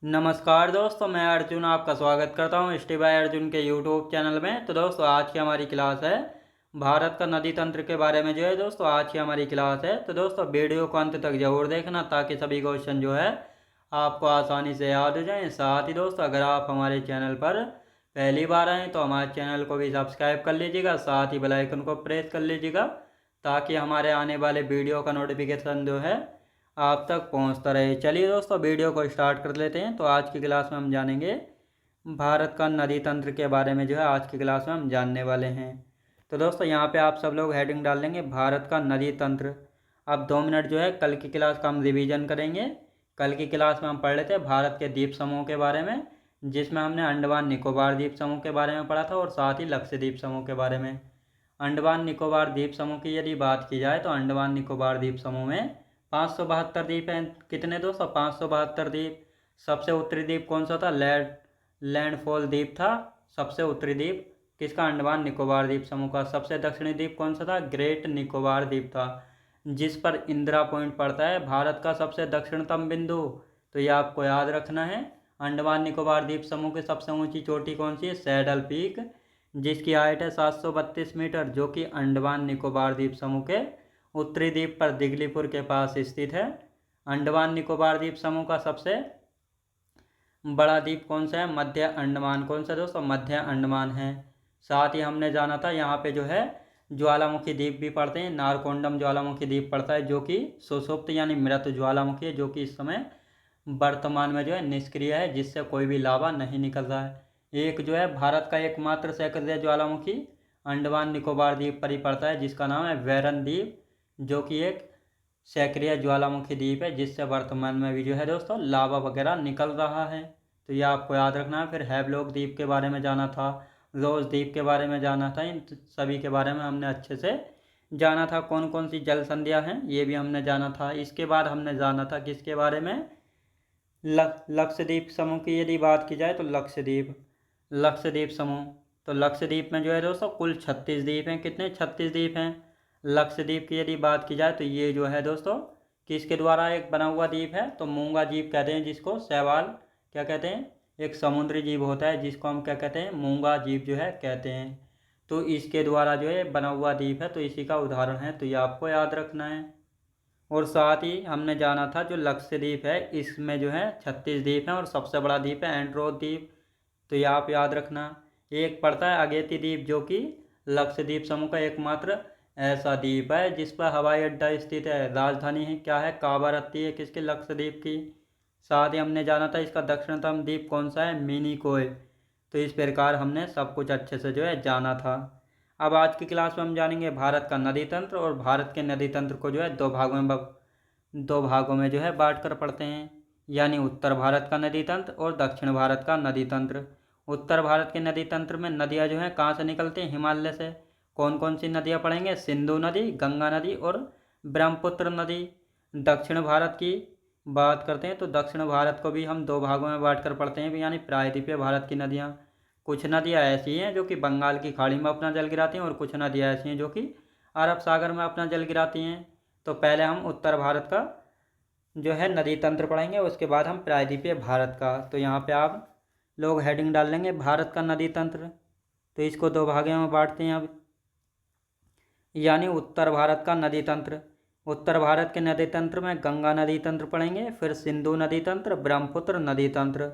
नमस्कार दोस्तों, मैं अर्जुन आपका स्वागत करता हूँ स्टे बाय अर्जुन के यूट्यूब चैनल में। तो दोस्तों आज की हमारी क्लास है भारत का नदी तंत्र के बारे में। जो है दोस्तों आज की हमारी क्लास है, तो दोस्तों वीडियो को अंत तक जरूर देखना ताकि सभी क्वेश्चन जो है आपको आसानी से याद हो जाएं। साथ ही दोस्तों अगर आप हमारे चैनल पर पहली बार आएँ तो हमारे चैनल को भी सब्सक्राइब कर लीजिएगा, साथ ही बेल आइकन को प्रेस कर लीजिएगा ताकि हमारे आने वाले वीडियो का नोटिफिकेशन जो है आप तक पहुंचता रहे। चलिए दोस्तों वीडियो को स्टार्ट कर लेते हैं। तो आज की क्लास में हम जानेंगे भारत का नदी तंत्र के बारे में। जो है आज की क्लास में हम जानने वाले हैं। तो दोस्तों यहाँ पे आप सब लोग हेडिंग डाल देंगे भारत का नदी तंत्र। अब 2 मिनट जो है कल की क्लास का हम रिवीजन करेंगे। कल की क्लास में हम पढ़ रहे थे भारत के द्वीप समूह के बारे में, जिसमें हमने अंडमान निकोबार द्वीप समूह के बारे में पढ़ा था और साथ ही लक्षद्वीप समूह के बारे में। अंडमान निकोबार द्वीप समूह की यदि बात की जाए तो अंडमान निकोबार द्वीप समूह में 572 द्वीप हैं। कितने दोस्तों? 572 द्वीप। सबसे उत्तरी द्वीप कौन सा था? लैंडफॉल द्वीप था सबसे उत्तरी द्वीप किसका? अंडमान निकोबार द्वीप समूह का। सबसे दक्षिणी द्वीप कौन सा था? ग्रेट निकोबार द्वीप था, जिस पर इंदिरा पॉइंट पड़ता है, भारत का सबसे दक्षिणतम बिंदु। तो ये आपको याद रखना है। अंडमान निकोबार द्वीप समूह की सबसे ऊंची चोटी कौन सी है? सैडल पीक, जिसकी हाइट है 732 मीटर, जो कि अंडमान निकोबार द्वीप समूह के उत्तरी द्वीप पर दिगलीपुर के पास स्थित है। अंडमान निकोबार द्वीप समूह का सबसे बड़ा द्वीप कौन सा है? मध्य अंडमान। कौन सा दोस्तों? मध्य अंडमान है। साथ ही हमने जाना था यहाँ पे जो है ज्वालामुखी द्वीप भी पड़ते हैं। नारकोंडम ज्वालामुखी द्वीप पड़ता है, जो कि सुषुप्त यानी मृत ज्वालामुखी है, जो कि इस समय वर्तमान में जो है निष्क्रिय है, जिससे कोई भी लावा नहीं निकल रहा है। एक जो है भारत का एकमात्र सक्रिय ज्वालामुखी अंडमान निकोबार द्वीप पर ही पड़ता है, जिसका नाम है वैरन द्वीप, जो कि एक सक्रिय ज्वालामुखी द्वीप है, जिससे वर्तमान में भी जो है दोस्तों लावा वगैरह निकल रहा है। तो ये आपको याद रखना है। फिर हैवलॉक द्वीप के बारे में जाना था, रोज द्वीप के बारे में जाना था। इन सभी के बारे में हमने अच्छे से जाना था। कौन कौन सी जल संधियाँ हैं ये भी हमने जाना था। इसके बाद हमने जाना था किसके बारे में? लक्षद्वीप समूह की यदि बात की जाए तो लक्षद्वीप समूह। तो लक्षद्वीप में जो है दोस्तों कुल 36 द्वीप हैं। कितने? 36 द्वीप हैं। लक्षद्वीप की यदि बात की जाए तो ये जो है दोस्तों किसके द्वारा एक बना हुआ द्वीप है? तो मूंगा द्वीप कहते हैं, जिसको शैवाल क्या कहते हैं? एक समुद्री जीव होता है जिसको हम क्या कहते हैं? मूंगा जीव जो है कहते हैं। तो इसके द्वारा जो है बना हुआ द्वीप है, तो इसी का उदाहरण है। तो ये आपको याद रखना है। और साथ ही हमने जाना था जो लक्षद्वीप है, इसमें जो है 36 द्वीप हैं और सबसे बड़ा द्वीप है एंड्रोथ द्वीप। तो ये आप याद रखना। एक पड़ता है अगेती द्वीप, जो कि लक्षद्वीप समूह का एकमात्र ऐसा द्वीप है जिस पर हवाई अड्डा स्थित है। राजधानी है क्या है? कावारत्ती है। किसके? लक्षद्वीप की। साथ ही हमने जाना था इसका दक्षिणतम द्वीप कौन सा है? मिनिकोय। तो इस प्रकार हमने सब कुछ अच्छे से जो है जाना था। अब आज की क्लास में हम जानेंगे भारत का नदी तंत्र, और भारत के नदी तंत्र को जो है दो भागों में जो है बांट कर पढ़ते हैं, यानी उत्तर भारत का नदी तंत्र और दक्षिण भारत का नदी तंत्र। उत्तर भारत के नदी तंत्र में नदियाँ जो हैं कहाँ से निकलती हैं? हिमालय से। कौन कौन सी नदियाँ पढ़ेंगे? सिंधु नदी, गंगा नदी और ब्रह्मपुत्र नदी। दक्षिण भारत की बात करते हैं तो दक्षिण भारत को भी हम दो भागों में बांट कर पढ़ते हैं, यानी प्रायद्वीपीय भारत की नदियाँ। कुछ नदियाँ ऐसी हैं जो कि बंगाल की खाड़ी में अपना जल गिराती हैं, और कुछ नदियाँ ऐसी हैं जो कि अरब सागर में अपना जल गिराती हैं। तो पहले हम उत्तर भारत का जो है नदी तंत्र पढ़ेंगे, उसके बाद हम प्रायद्वीपीय भारत का। तो यहाँ पे आप लोग हेडिंग डाल लेंगे भारत का नदी तंत्र। तो इसको दो भागों में बांटते हैं अब, यानी उत्तर भारत का नदी तंत्र। उत्तर भारत के नदी तंत्र में गंगा नदी तंत्र पढ़ेंगे, फिर सिंधु नदी तंत्र, ब्रह्मपुत्र नदी तंत्र।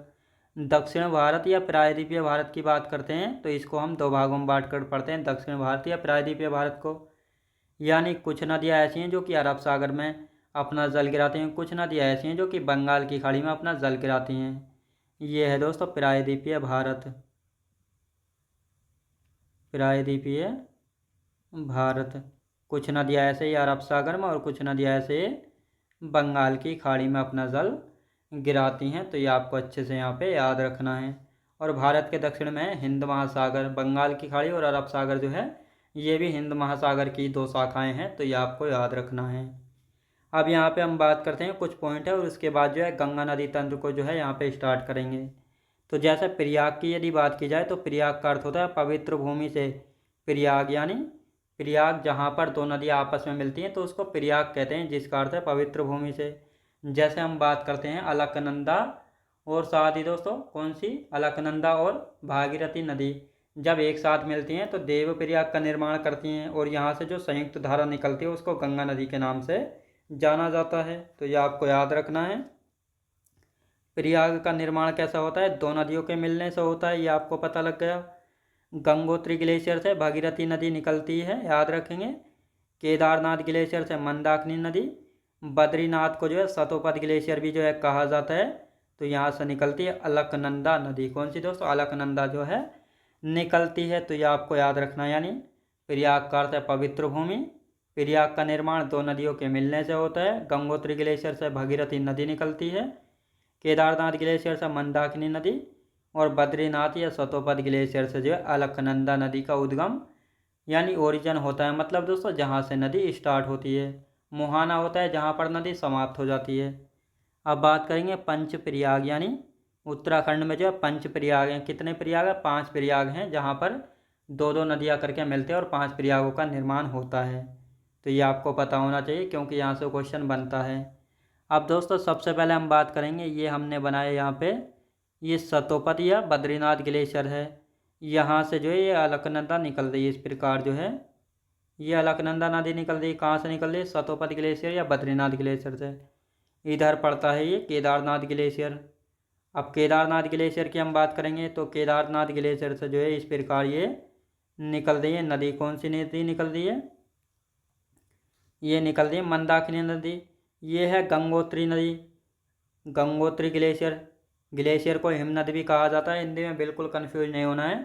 दक्षिण भारत या प्रायद्वीपीय भारत की बात करते हैं तो इसको हम दो भागों में बांट कर पढ़ते हैं, दक्षिण भारत या प्रायद्वीपीय भारत को। यानी कुछ नदियाँ ऐसी हैं जो कि अरब सागर में अपना जल गिराती हैं, कुछ नदियाँ ऐसी हैं जो कि बंगाल की खाड़ी में अपना जल गिराती हैं। ये है दोस्तों प्रायद्वीपीय भारत। प्रायद्वीपीय भारत। कुछ नदियाँ ऐसे ही अरब सागर में और कुछ नदियाँ ऐसे बंगाल की खाड़ी में अपना जल गिराती हैं। तो ये आपको अच्छे से यहाँ पे याद रखना है। और भारत के दक्षिण में हिंद महासागर, बंगाल की खाड़ी और अरब सागर जो है ये भी हिंद महासागर की दो शाखाएं हैं। तो ये आपको याद रखना है। अब यहाँ पे हम बात करते हैं कुछ पॉइंट है, और उसके बाद जो है गंगा नदी तंत्र को जो है यहाँ पे स्टार्ट करेंगे। तो जैसे प्रयाग की यदि बात की जाए तो प्रयाग का अर्थ होता है पवित्र भूमि से। प्रयाग यानी प्रयाग जहाँ पर दो नदियाँ आपस में मिलती हैं तो उसको प्रयाग कहते हैं, जिसका अर्थ है पवित्र भूमि से। जैसे हम बात करते हैं अलकनंदा और साथ ही दोस्तों कौन सी, अलकनंदा और भागीरथी नदी जब एक साथ मिलती हैं तो देवप्रयाग का निर्माण करती हैं, और यहाँ से जो संयुक्त धारा निकलती है उसको गंगा नदी के नाम से जाना जाता है। तो ये आपको याद रखना है। प्रयाग का निर्माण कैसा होता है, दो नदियों के मिलने से होता है, ये आपको पता लग गया। गंगोत्री ग्लेशियर से भागीरथी नदी निकलती है, याद रखेंगे। केदारनाथ ग्लेशियर से मंदाकिनी नदी, बद्रीनाथ को जो है सतोपत ग्लेशियर भी जो है कहा जाता है, तो यहाँ से निकलती है अलकनंदा नदी। कौन सी दोस्तों, अलकनंदा जो है निकलती है, तो ये आपको याद रखना। यानी प्रयाग का अर्थ है पवित्र भूमि। प्रयाग का निर्माण दो नदियों के मिलने से होता है। गंगोत्री ग्लेशियर से भागीरथी नदी निकलती है, केदारनाथ ग्लेशियर से मंदाकिनी नदी, और बद्रीनाथ या सतोपत ग्लेशियर से जो है अलकनंदा नदी का उद्गम यानी ओरिजिन होता है। मतलब दोस्तों जहाँ से नदी स्टार्ट होती है। मुहाना होता है जहाँ पर नदी समाप्त हो जाती है। अब बात करेंगे पंच प्रयाग, यानी उत्तराखंड में जो है पंच प्रयाग हैं। कितने प्रयाग हैं, 5 प्रयाग हैं, जहाँ पर दो दो नदियाँ करके मिलते हैं और 5 प्रयागों का निर्माण होता है। तो ये आपको पता होना चाहिए क्योंकि यहाँ से क्वेश्चन बनता है। अब दोस्तों सबसे पहले हम बात करेंगे, ये हमने बनाया यहाँ पे, ये सतोपत या बद्रीनाथ ग्लेशियर है। यहाँ से जो है ये अलकनंदा निकल रही है। इस प्रकार जो है ये अलकनंदा नदी निकल रही है। कहाँ से निकल रही है, सतोपत ग्लेशियर या बद्रीनाथ ग्लेशियर से। इधर पड़ता है ये केदारनाथ ग्लेशियर। अब केदारनाथ ग्लेशियर की हम बात करेंगे तो केदारनाथ ग्लेशियर से जो है इस प्रकार ये निकल रही है नदी। कौन सी नदी निकल रही है, ये निकल रही है मंदाकिनी नदी। ये है गंगोत्री नदी। गंगोत्री ग्लेशियर, ग्लेशियर को हिम नदी भी कहा जाता है, हिंदी में बिल्कुल कंफ्यूज नहीं होना है।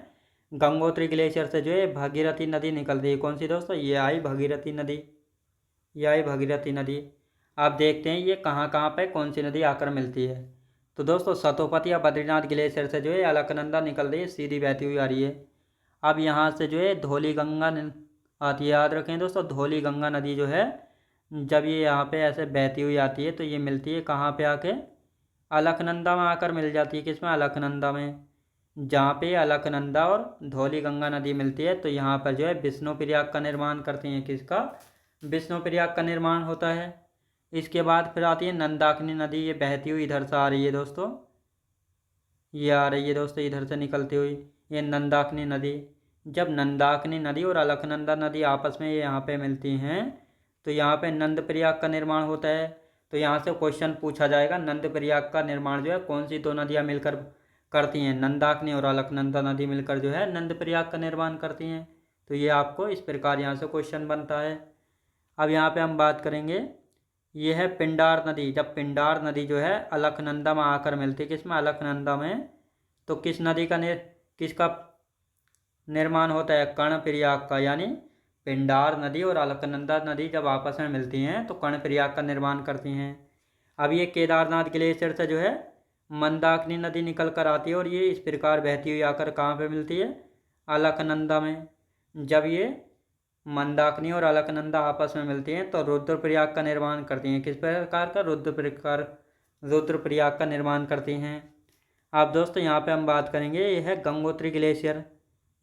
गंगोत्री ग्लेशियर से जो है भागीरथी नदी निकल रही है। कौन सी दोस्तों, ये आई भागीरथी नदी, ये आई भागीरथी नदी। आप देखते हैं ये कहाँ कहाँ पे कौन सी नदी आकर मिलती है। तो दोस्तों सतोपत या बद्रीनाथ ग्लेशियर से जो है अलकनंदा निकल रही है, सीधी बहती हुई आ रही है। अब यहाँ से जो है धौली गंगा आती है। याद रखें दोस्तों, धौली गंगा नदी जो है जब ये यहाँ पे ऐसे बहती हुई आती है तो ये मिलती है कहाँ पे आके, अलकनंदा में आकर मिल जाती है। किसमें, अलकनंदा में। जहाँ पे अलकनंदा और धौली गंगा नदी मिलती है तो यहाँ पर जो है विष्णु प्रयाग का निर्माण करती हैं। किसका, विष्णु प्रयाग का निर्माण होता है। इसके बाद फिर आती है नंदाकिनी नदी, ये बहती हुई इधर से आ रही है दोस्तों, ये आ रही है दोस्तों इधर से निकलती हुई, ये नंदाकिनी नदी। जब नंदाकिनी नदी और अलकनंदा नदी आपस में ये यहाँ पे मिलती हैं तो यहाँ पे नंद प्रयाग का निर्माण होता है। तो यहाँ से क्वेश्चन पूछा जाएगा, नंद प्रयाग का निर्माण जो है कौन सी दो नदियाँ मिलकर करती हैं, नंदाकिनी और अलकनंदा नदी मिलकर जो है नंद प्रयाग का निर्माण करती हैं। तो ये आपको इस प्रकार यहाँ से क्वेश्चन बनता है। अब यहाँ पे हम बात करेंगे, ये है पिंडार नदी। जब पिंडार नदी जो है अलकनंदा में आकर मिलती है, किसमें, अलकनंदा में, तो किस नदी का किसका निर्माण होता है, कर्णप्रयाग का। यानी पिंडार नदी और अलकनंदा नदी जब आपस में मिलती हैं तो कर्णप्रयाग का निर्माण करती हैं। अब ये केदारनाथ ग्लेशियर से जो है मंदाकिनी नदी निकल कर आती है और ये इस प्रकार बहती हुई आकर कहाँ पे मिलती है, अलकनंदा में। जब ये मंदाकिनी और अलकनंदा आपस में मिलती हैं तो रुद्रप्रयाग का निर्माण करती हैं। किस प्रकार का, रुद्रप्रयाग का निर्माण करती हैं। अब दोस्तों यहाँ पे हम बात करेंगे, ये है गंगोत्री ग्लेशियर।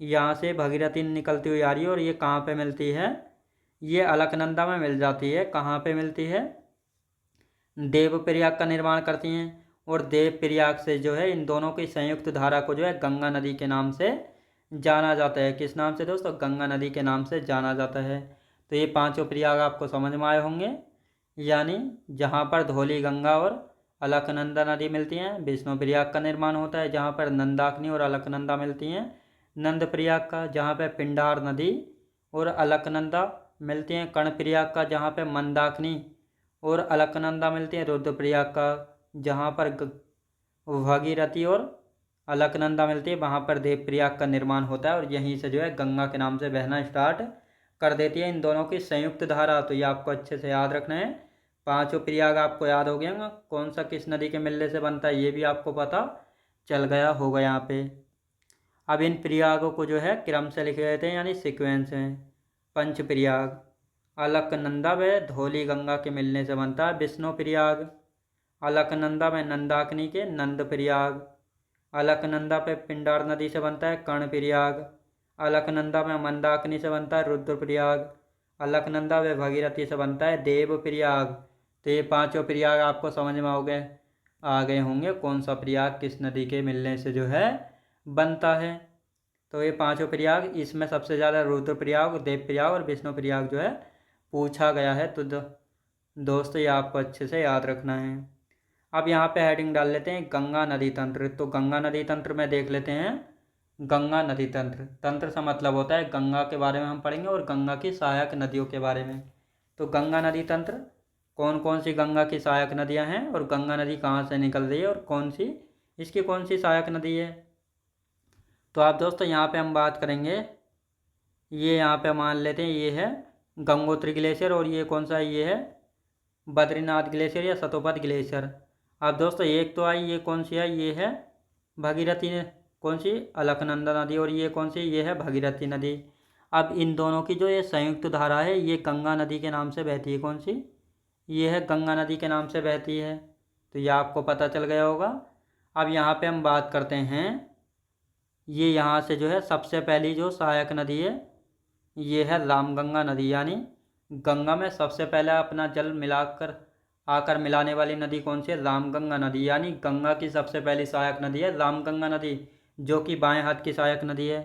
यहाँ से भागीरथी निकलती हुई आ रही है और ये कहाँ पे मिलती है, ये अलकनंदा में मिल जाती है। कहाँ पे मिलती है, देवप्रयाग का निर्माण करती हैं। और देवप्रयाग से जो है इन दोनों की संयुक्त धारा को जो है गंगा नदी के नाम से जाना जाता है। किस नाम से दोस्तों, गंगा नदी के नाम से जाना जाता है। तो ये पांचों प्रयाग आपको समझ में आए होंगे। यानी जहाँ पर धौली गंगा और अलकनंदा नदी मिलती हैं विष्णु प्रयाग का निर्माण होता है। जहाँ पर नंदाकिनी और अलकनंदा मिलती हैं नंद प्रयाग का। जहाँ पे पिंडार नदी और अलकनंदा मिलती हैं कर्णप्रयाग का। जहाँ पे मंदाकिनी और अलकनंदा मिलती हैं रुद्रप्रयाग का। जहाँ पर भागीरथी और अलकनंदा मिलती है वहाँ पर देवप्रयाग का निर्माण होता है और यहीं से जो है गंगा के नाम से बहना स्टार्ट कर देती है इन दोनों की संयुक्त धारा। तो ये आपको अच्छे से याद रखना है। पांचों प्रयाग आपको याद हो गया, कौन सा किस नदी के मिलने से बनता है ये भी आपको पता चल गया होगा यहाँ पे। अब इन प्रयागों को जो है क्रम से लिखे जाते हैं, यानी सीक्वेंस हैं। पंच प्रयाग, अलकनंदा व धौली गंगा के मिलने से बनता है विष्णु प्रयाग। अलकनंदा में नंदाकिनी के नंद प्रयाग। अलकनंदा पे पिंडार नदी से बनता है कर्ण प्रयाग। अलकनंदा में मंदाकिनी से बनता है रुद्रप्रयाग। अलकनंदा व भागीरथी से बनता है देव प्रयाग। तो ये पांचों प्रयाग आपको समझ में हो गए। आ गए होंगे कौन सा प्रयाग किस नदी के मिलने से जो है बनता है। तो ये पांचों प्रयाग, इसमें सबसे ज़्यादा रुद्रप्रयाग, देवप्रयाग और विष्णु प्रयाग जो है पूछा गया है। तो दोस्तों ये आपको अच्छे से याद रखना है। अब यहाँ पे हेडिंग डाल लेते हैं गंगा नदी तंत्र। तो गंगा नदी तंत्र में देख लेते हैं। गंगा नदी तंत्र, तंत्र से मतलब होता है गंगा के बारे में हम पढ़ेंगे और गंगा की सहायक नदियों के बारे में। तो गंगा नदी तंत्र, कौन कौन सी गंगा की सहायक नदियाँ हैं और गंगा नदी कहाँ से निकल रही है और कौन सी सहायक नदी है। तो आप दोस्तों यहाँ पे हम बात करेंगे, ये यहाँ पे मान लेते हैं ये है गंगोत्री ग्लेशियर और ये कौन सा है, ये है बद्रीनाथ ग्लेशियर या सतोपत ग्लेशियर। अब दोस्तों एक तो आई, ये कौन सी है, ये है भगीरथी, कौन सी, अलकनंदा नदी, और ये कौन सी, ये है भगीरथी नदी। अब इन दोनों की जो ये संयुक्त धारा है ये गंगा नदी के नाम से बहती है। कौन सी, ये है गंगा नदी के नाम से बहती है। तो ये आपको पता चल गया होगा। अब यहाँ पे हम बात करते हैं, ये यहाँ से जो है सबसे पहली जो सहायक नदी है ये है रामगंगा नदी, यानी गंगा में सबसे पहले अपना जल मिलाकर आकर मिलाने वाली नदी कौन सी है, रामगंगा नदी। यानी गंगा की सबसे पहली सहायक नदी है रामगंगा नदी, जो कि बाएं हाथ की सहायक नदी है।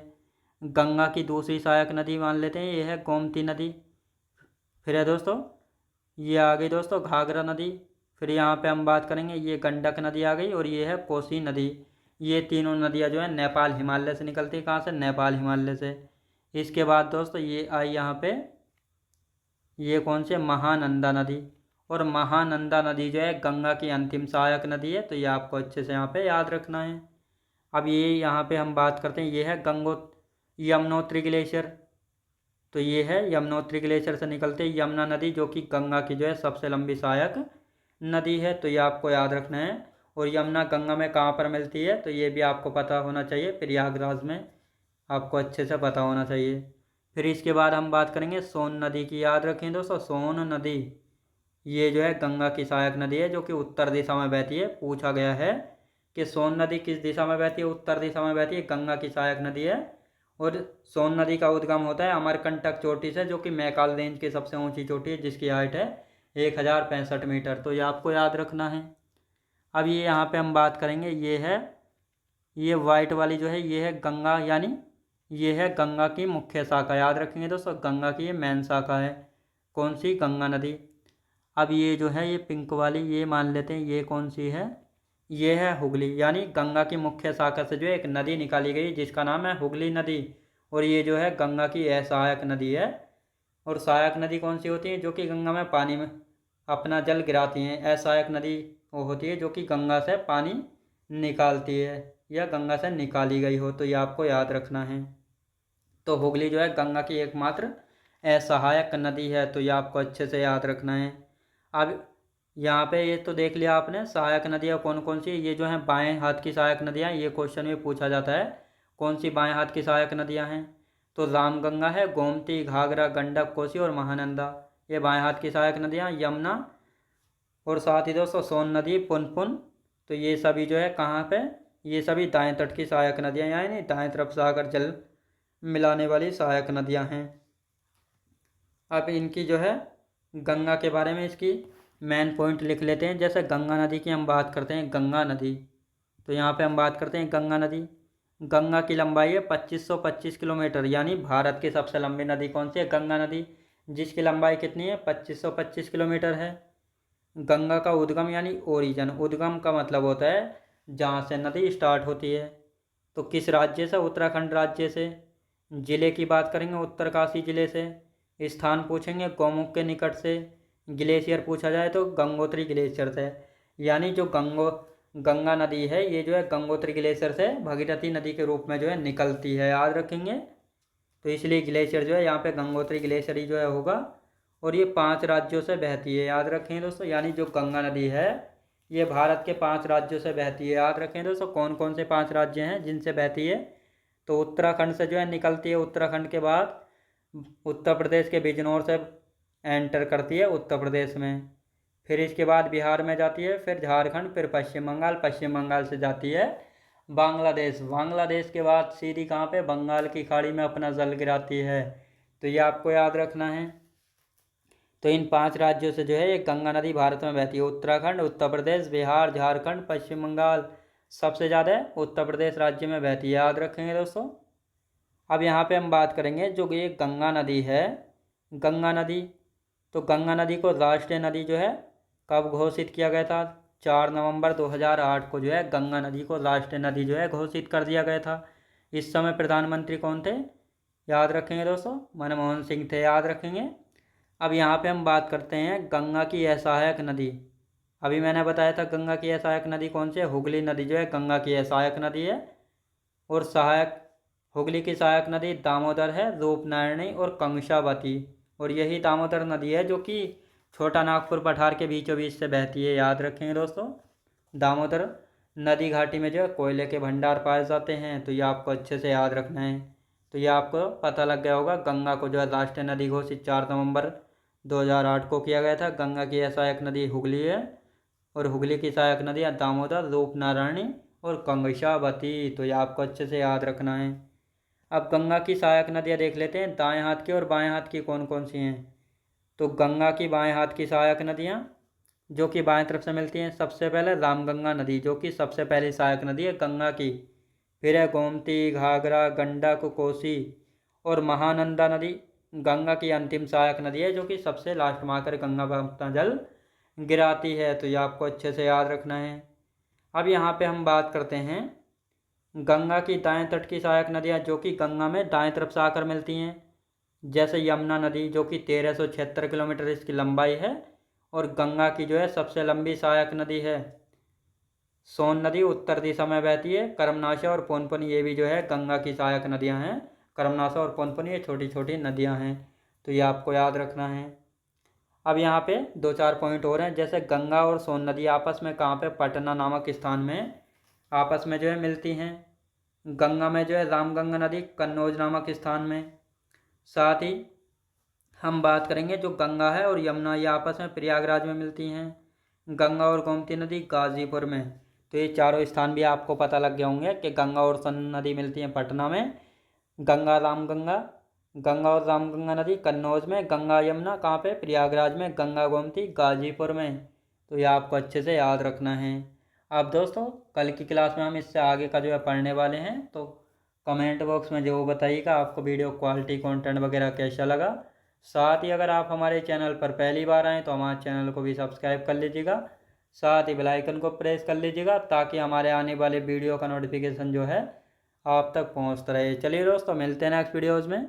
गंगा की दूसरी सहायक नदी मान लेते हैं, ये है गोमती नदी। फिर है दोस्तों ये आ गई दोस्तों घाघरा नदी। फिर यहाँ पे हम बात करेंगे, ये गंडक नदी आ गई और ये है कोसी नदी। ये तीनों नदियाँ जो है नेपाल हिमालय से निकलती है। कहाँ से, नेपाल हिमालय से। इसके बाद दोस्तों ये आई यहाँ पे, ये कौन से, महानंदा नदी। और महानंदा नदी जो है गंगा की अंतिम सहायक नदी है। तो ये आपको अच्छे से यहाँ पे याद रखना है। अब ये यहाँ पे हम बात करते हैं, ये है यमुनोत्री ग्लेशियर। तो ये है यमुनोत्री ग्लेशियर से निकलते यमुना नदी, जो कि गंगा की जो है सबसे लंबी सहायक नदी है। तो ये आपको याद रखना है। और यमुना गंगा में कहाँ पर मिलती है, तो ये भी आपको पता होना चाहिए, प्रयागराज में आपको अच्छे से पता होना चाहिए। फिर इसके बाद हम बात करेंगे सोन नदी की। याद रखें दोस्तों, सोन नदी ये जो है गंगा की सहायक नदी है, जो कि उत्तर दिशा में बहती है। पूछा गया है कि सोन नदी किस दिशा में बहती है, उत्तर दिशा में बहती है, गंगा की सहायक नदी है। और सोन नदी का उद्गम होता है अमरकंटक चोटी से, जो कि मैकाल रेंज की सबसे ऊंची चोटी है, जिसकी हाइट है 1065 मीटर। तो ये आपको याद रखना है। अब ये यहाँ पे हम बात करेंगे, ये वाइट वाली जो है ये है गंगा, यानी ये है गंगा की मुख्य शाखा। याद रखेंगे दोस्तों, गंगा की ये मेन शाखा है। कौन सी, गंगा नदी। अब ये जो है ये पिंक वाली, ये मान लेते हैं ये कौन सी है, ये है हुगली। यानी गंगा की मुख्य शाखा से जो है एक नदी निकाली गई जिसका नाम है हुगली नदी। और ये जो है गंगा की असहायक नदी है। और सहायक नदी कौन सी होती है, जो कि गंगा में पानी में अपना जल गिराती हैं। असहायक नदी वो होती है जो कि गंगा से पानी निकालती है या गंगा से निकाली गई हो। तो ये आपको याद रखना है। तो हुगली जो है गंगा की एकमात्र असहायक नदी है। तो ये आपको अच्छे से याद रखना है। अब यहाँ पे ये तो देख लिया आपने सहायक नदियाँ कौन कौन सी। ये जो है बाएं हाथ की सहायक नदियाँ, ये क्वेश्चन में पूछा जाता है कौन सी बाएं हाथ की सहायक नदियाँ हैं। तो रामगंगा है, गोमती, घाघरा, गंडक, कोसी और महानंदा, ये बाएं हाथ की सहायक नदियाँ। यमुना और साथ ही दोस्तों सोन नदी, पुनपुन, तो ये सभी जो है कहाँ पे, ये सभी दाएं तट की सहायक नदियाँ, यानी दाएं तरफ से आकर जल मिलाने वाली सहायक नदियाँ हैं। अब इनकी जो है गंगा के बारे में इसकी मेन पॉइंट लिख लेते हैं। जैसे गंगा नदी की हम बात करते हैं, गंगा नदी, तो यहाँ पे हम बात करते हैं गंगा नदी। गंगा की लंबाई है 2525 किलोमीटर, यानी भारत की सबसे लंबी नदी कौन सी है, गंगा नदी, जिसकी लंबाई कितनी है, 2525 किलोमीटर है। गंगा का उद्गम यानी ओरिजन, उद्गम का मतलब होता है जहाँ से नदी स्टार्ट होती है। तो किस राज्य से, उत्तराखंड राज्य से। ज़िले की बात करेंगे उत्तरकाशी ज़िले से। स्थान पूछेंगे गौमुख के निकट से। ग्लेशियर पूछा जाए तो गंगोत्री ग्लेशियर से। यानी जो गंगा नदी है ये जो है गंगोत्री ग्लेशियर से भगीरथी नदी के रूप में जो है निकलती है, याद रखेंगे। तो इसलिए ग्लेशियर जो है यहाँ पे गंगोत्री ग्लेशियर ही जो है होगा। और ये 5 राज्यों से बहती है, याद रखें दोस्तों। यानी जो गंगा नदी है ये भारत के 5 राज्यों से बहती है, याद रखें दोस्तों। कौन कौन से 5 राज्य हैं जिनसे बहती है, तो उत्तराखंड से जो है निकलती है। उत्तराखंड के बाद उत्तर प्रदेश के बिजनौर से एंटर करती है उत्तर प्रदेश में। फिर इसके बाद बिहार में जाती है, फिर झारखंड, फिर पश्चिम बंगाल, पश्चिम बंगाल से जाती है बांग्लादेश। बांग्लादेश के बाद सीधी कहाँ पे, बंगाल की खाड़ी में अपना जल गिराती है। तो ये आपको याद रखना है। तो इन 5 राज्यों से जो है ये गंगा नदी भारत में बहती है। उत्तराखंड, उत्तर प्रदेश, बिहार, झारखंड, पश्चिम बंगाल, सबसे ज़्यादा उत्तर प्रदेश राज्य में बहती है, याद रखेंगे दोस्तों। अब यहाँ पे हम बात करेंगे जो ये गंगा नदी है, गंगा नदी, तो गंगा नदी को राष्ट्रीय नदी जो है कब घोषित किया गया था? 4 नवंबर 2008 को जो है गंगा नदी को राष्ट्रीय नदी जो है घोषित कर दिया गया था। इस समय प्रधानमंत्री कौन थे? याद रखेंगे दोस्तों, मनमोहन सिंह थे, याद रखेंगे। अब यहाँ पे हम बात करते हैं गंगा की यह सहायक नदी। अभी मैंने बताया था गंगा की यह सहायक नदी कौन सी है? हुगली नदी जो है गंगा की यह सहायक नदी है। और सहायक हुगली की सहायक नदी दामोदर है, रूपनारायणी और कंशावती। और यही दामोदर नदी है जो कि छोटा नागपुर पठार के बीचों बीच से बहती है, याद रखेंगे दोस्तों। दामोदर नदी घाटी में जो है कोयले के भंडार पाए जाते हैं, तो ये आपको अच्छे से याद रखना है। तो ये आपको पता लग गया होगा, गंगा को जो है राष्ट्रीय नदी घोषित 4 नवंबर 2008 को किया गया था। गंगा की यह सहायक नदी हुगली है और हुगली की सहायक नदियाँ दामोदर, रूपनारायणी और कंशावती। तो ये आपको अच्छे से याद रखना है। अब गंगा की सहायक नदियाँ देख लेते हैं, दाएं हाथ की और बाएं हाथ की कौन कौन सी हैं। तो गंगा की बाएं हाथ की सहायक नदियाँ जो कि बाएं तरफ से मिलती हैं, सबसे पहले रामगंगा नदी जो कि सबसे पहली सहायक नदी है गंगा की। फिर है गोमती, घाघरा, गंडक, कोसी और महानंदा नदी गंगा की अंतिम सहायक नदी है जो कि सबसे लास्ट में आकर गंगा पर अपना जल गिराती है। तो ये आपको अच्छे से याद रखना है। अब यहाँ पे हम बात करते हैं गंगा की दाएं तट की सहायक नदियाँ जो कि गंगा में दाएं तरफ से आकर मिलती हैं, जैसे यमुना नदी जो कि 1376 किलोमीटर इसकी लंबाई है और गंगा की जो है सबसे लंबी सहायक नदी है। सोन नदी उत्तर दिशा में बहती है। कर्मनाशा और पुनपुन ये भी जो है गंगा की सहायक नदियाँ हैं। कर्मनाशा और पुनपुन ये छोटी छोटी नदियाँ हैं, तो ये आपको याद रखना है। अब यहाँ पे 2-4 पॉइंट हो रहे हैं, जैसे गंगा और सोन नदी आपस में कहाँ पे? पटना नामक स्थान में आपस में जो है मिलती हैं। गंगा में जो है रामगंगा नदी कन्नौज नामक स्थान में। साथ ही हम बात करेंगे जो गंगा है और यमुना ये आपस में प्रयागराज में मिलती हैं। गंगा और गोमती नदी गाजीपुर में। तो ये चारों स्थान भी आपको पता लग गए होंगे कि गंगा और सोन नदी मिलती हैं पटना में, गंगा और रामगंगा नदी कन्नौज में, गंगा यमुना कहाँ पे? प्रयागराज में, गंगा गोमती गाजीपुर में। तो ये आपको अच्छे से याद रखना है। अब दोस्तों कल की क्लास में हम इससे आगे का जो है पढ़ने वाले हैं, तो कमेंट बॉक्स में जो बताइएगा आपको वीडियो क्वालिटी कंटेंट वगैरह कैसा लगा। साथ ही अगर आप हमारे चैनल पर पहली बार आएँ तो हमारे चैनल को भी सब्सक्राइब कर लीजिएगा, साथ ही बेल आइकन को प्रेस कर लीजिएगा ताकि हमारे आने वाले वीडियो का नोटिफिकेशन जो है आप तक पहुंचता रहे। चलिए दोस्तों मिलते हैं नेक्स्ट वीडियोज़ में।